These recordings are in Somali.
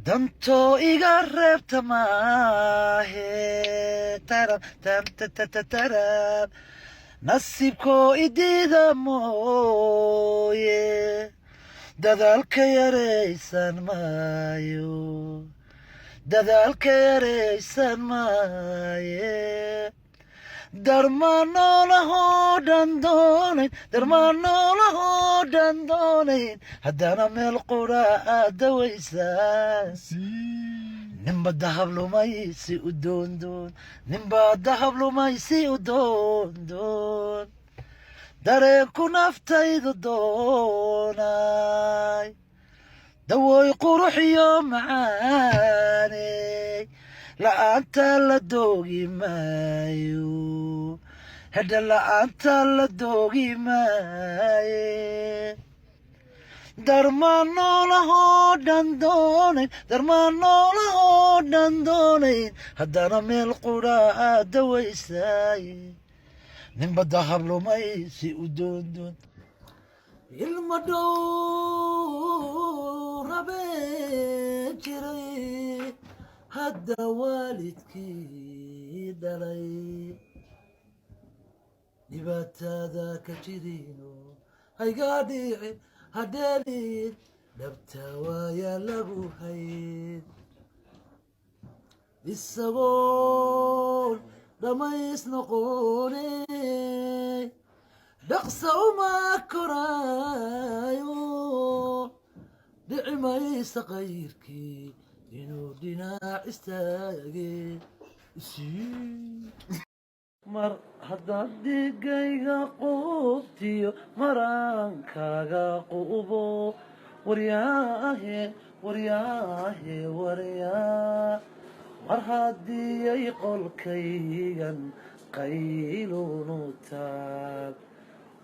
danto iga reebta maahe taram tam taram nasiibko idiida mooye dadaalka yaraysan maayo dadaalka yaraysan maaye darmaanoolahoo dhan doonayn darmaanoolahoo dhan doonayn haddana meel qura aad dawaysaan ninba dahab lumaysi u doondoon ninba dahab lumaysi u doondoon dareenku naftaydu doonay dawooy qurux iyo macaaney la'aanta la doogi maayo hedha la'aanta la doogi maaye darmaanoolahoo dhan doonayn darmaanoolahoo dhan doonayn haddana meel qura aad dawaysay ninba dahab lumaysi u doondoon ilma dhow rabeen jiray hadda waalidkii dhalay dhibaatada ka jirino haygaa dhicin hadheelin dhabta waayaa lagu hayn isagoon dhamays noqone dhaqsa uma koraayo dhici maysa qayrkii inuu dhinac istaage mar haddaad dhigayga qubtiyo maraankaaga qubo waryaahe waryaahe waryaa mar haddiyay qolkaygan qaylunu taal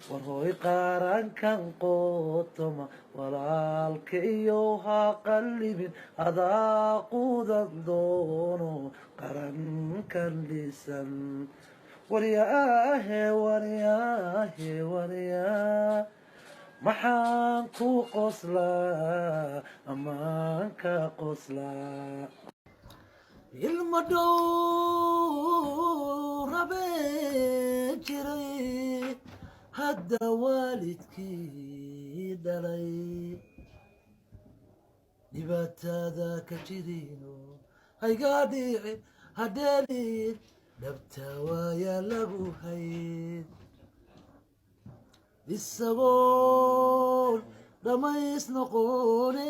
war hooy qaarankan qootoma walaalkayow ha qallibin adaa qudan doono qarankan dhisan waryaahe waryaahe waryaa maxaan ku qoslaa ammaan ka qoslaa ilma dhow rabeen jiray hadda waalidkii dhalay dhibaatada ka jirino haygaa dhicin hadheelin dhabta waayaa lagu hayn isagoon dhamays noqone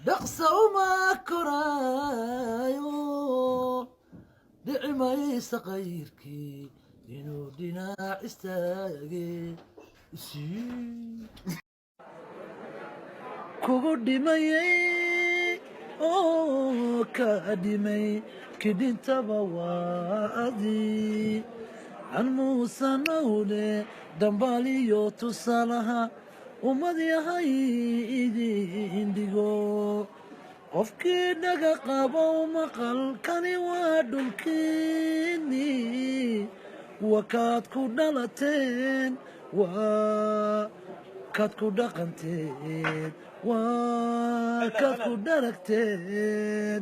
dhaqsa uma koraayo dhici maysa qayrkii inuu dhinac istaage kugu dhimayay oo ka dhimay kidhintaba waa adii can muusanawle dambaaliyo tusaalaha ummad yahay idin dhigo qofkii naga qabow maqalkani waa dhulkiini waa kaad ku dhalateen waa kaad ku dhaqanteen waa kaad ku dharagteen